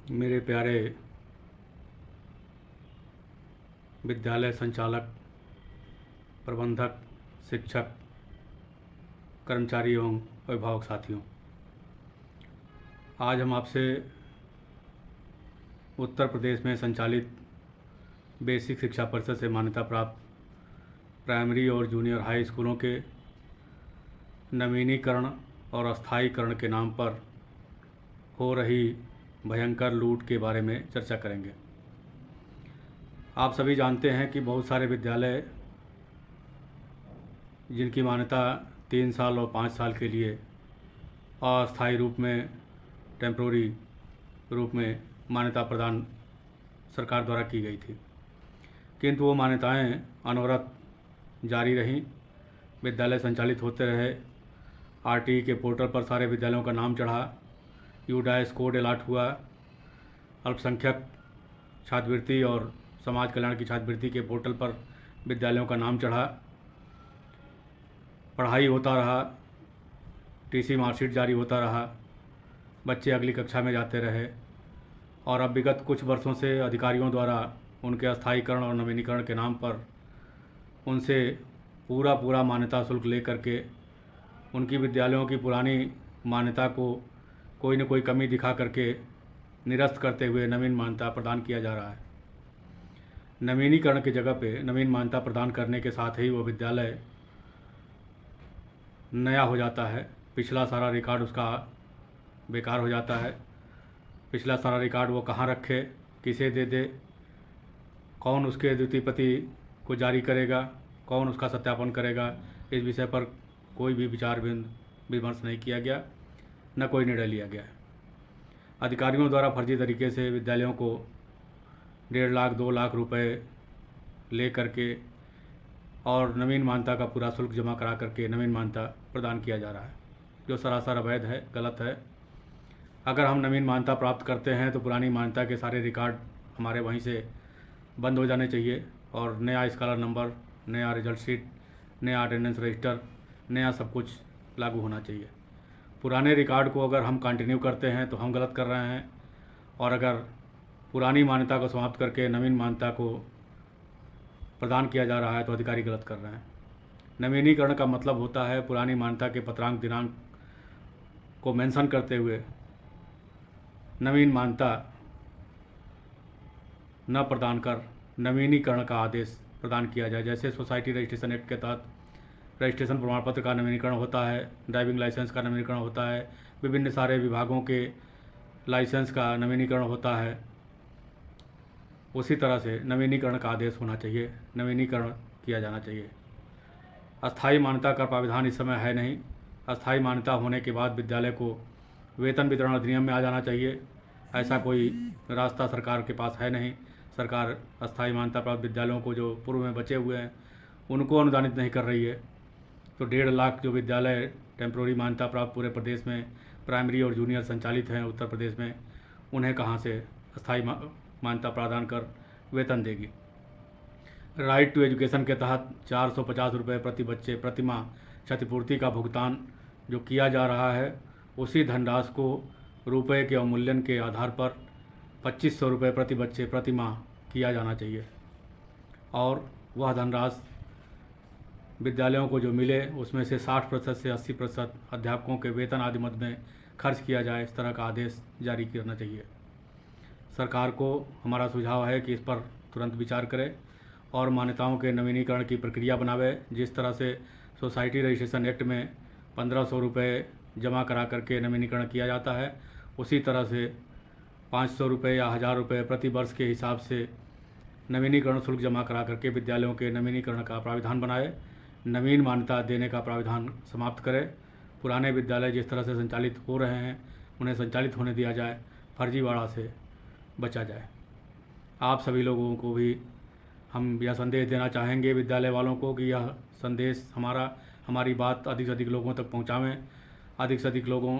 मेरे प्यारे विद्यालय संचालक, प्रबंधक, शिक्षक, कर्मचारी एवं अभिभावक साथियों, आज हम आपसे उत्तर प्रदेश में संचालित बेसिक शिक्षा परिषद से मान्यता प्राप्त प्राइमरी और जूनियर हाई स्कूलों के नवीनीकरण और अस्थायीकरण के नाम पर हो रही भयंकर लूट के बारे में चर्चा करेंगे। आप सभी जानते हैं कि बहुत सारे विद्यालय जिनकी मान्यता 3 साल और 5 साल के लिए अस्थायी रूप में, टेम्प्रोरी रूप में मान्यता प्रदान सरकार द्वारा की गई थी, किंतु वो मान्यताएं अनवरत जारी रहीं। विद्यालय संचालित होते रहे, आरटीई के पोर्टल पर सारे विद्यालयों का नाम चढ़ा, यूडाइस कोड अलॉट हुआ, अल्पसंख्यक छात्रवृत्ति और समाज कल्याण की छात्रवृत्ति के पोर्टल पर विद्यालयों का नाम चढ़ा, पढ़ाई होता रहा, टीसी मार्कशीट जारी होता रहा, बच्चे अगली कक्षा में जाते रहे और अब विगत कुछ वर्षों से अधिकारियों द्वारा उनके अस्थायीकरण और नवीनीकरण के नाम पर उनसे पूरा मान्यता शुल्क लेकर के उनकी विद्यालयों की पुरानी मान्यता को कोई न कोई कमी दिखा करके निरस्त करते हुए नवीन मान्यता प्रदान किया जा रहा है। नवीनीकरण की जगह पे नवीन मान्यता प्रदान करने के साथ ही वो विद्यालय नया हो जाता है, पिछला सारा रिकॉर्ड उसका बेकार हो जाता है। पिछला सारा रिकॉर्ड वो कहाँ रखे, किसे दे दे, कौन उसके द्वितीय प्रति को जारी करेगा, कौन उसका सत्यापन करेगा, इस विषय पर कोई भी विचार विमर्श नहीं किया गया, न कोई निर्णय लिया गया है। अधिकारियों द्वारा फर्जी तरीके से विद्यालयों को 1.5 लाख 2 लाख रुपए ले करके और नवीन मान्यता का पूरा शुल्क जमा करा करके नवीन मान्यता प्रदान किया जा रहा है, जो सरासर अवैध है, गलत है। अगर हम नवीन मान्यता प्राप्त करते हैं तो पुरानी मान्यता के सारे रिकॉर्ड हमारे वहीं से बंद हो जाने चाहिए और नया स्कॉलर नंबर, नया रिजल्ट शीट, नया अटेंडेंस रजिस्टर, नया सब कुछ लागू होना चाहिए। पुराने रिकॉर्ड को अगर हम कंटिन्यू करते हैं तो हम गलत कर रहे हैं, और अगर पुरानी मान्यता को समाप्त करके नवीन मान्यता को प्रदान किया जा रहा है तो अधिकारी गलत कर रहे हैं। नवीनीकरण का मतलब होता है पुरानी मान्यता के पत्रांक दिनांक को मेंशन करते हुए नवीन मान्यता न प्रदान कर नवीनीकरण का आदेश प्रदान किया जाए। जैसे सोसाइटी रजिस्ट्रेशन एक्ट के तहत रजिस्ट्रेशन प्रमाण पत्र का नवीनीकरण होता है, ड्राइविंग लाइसेंस का नवीनीकरण होता है, विभिन्न सारे विभागों के लाइसेंस का नवीनीकरण होता है, उसी तरह से नवीनीकरण का आदेश होना चाहिए, नवीनीकरण किया जाना चाहिए। अस्थायी मान्यता का प्राविधान इस समय है नहीं। अस्थायी मान्यता होने के बाद विद्यालय को वेतन वितरण अधिनियम में आ जाना चाहिए। ऐसा कोई रास्ता सरकार के पास है नहीं। सरकार अस्थायी मान्यता प्राप्त विद्यालयों को जो पूर्व में बचे हुए हैं उनको अनुदानित नहीं कर रही है, तो 1.5 लाख जो विद्यालय टेम्प्रोरी मान्यता प्राप्त पूरे प्रदेश में प्राइमरी और जूनियर संचालित हैं उत्तर प्रदेश में, उन्हें कहाँ से अस्थायी मान्यता प्रदान कर वेतन देगी। राइट टू एजुकेशन के तहत 450 रुपये प्रति बच्चे प्रति माह क्षतिपूर्ति का भुगतान जो किया जा रहा है, उसी धनराशि को रुपये के अवमूल्यन के आधार पर 2500 रुपये प्रति बच्चे प्रति माह किया जाना चाहिए, और वह धनराशि विद्यालयों को जो मिले उसमें से 60% से 80% अध्यापकों के वेतन आदि मद में खर्च किया जाए। इस तरह का आदेश जारी करना चाहिए। सरकार को हमारा सुझाव है कि इस पर तुरंत विचार करे और मान्यताओं के नवीनीकरण की प्रक्रिया बनावे। जिस तरह से सोसाइटी रजिस्ट्रेशन एक्ट में 1500 रुपये जमा करा करके नवीनीकरण किया जाता है, उसी तरह से 500 रुपये या 1000 रुपये प्रति वर्ष के हिसाब से नवीनीकरण शुल्क जमा करा करके विद्यालयों के नवीनीकरण का प्राविधान बनाए। नवीन मान्यता देने का प्राविधान समाप्त करें। पुराने विद्यालय जिस तरह से संचालित हो रहे हैं उन्हें संचालित होने दिया जाए, फर्जीवाड़ा से बचा जाए। आप सभी लोगों को भी हम यह संदेश देना चाहेंगे, विद्यालय वालों को, कि यह संदेश हमारी बात अधिक से अधिक लोगों तक पहुंचावें, अधिक से अधिक लोगों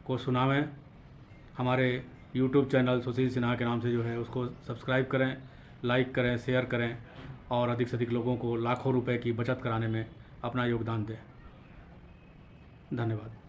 को सुनावें। हमारे यूट्यूब चैनल सुशील सिन्हा के नाम से जो है उसको सब्सक्राइब करें, लाइक करें, शेयर करें और अधिक से अधिक लोगों को लाखों रुपए की बचत कराने में अपना योगदान दें। धन्यवाद।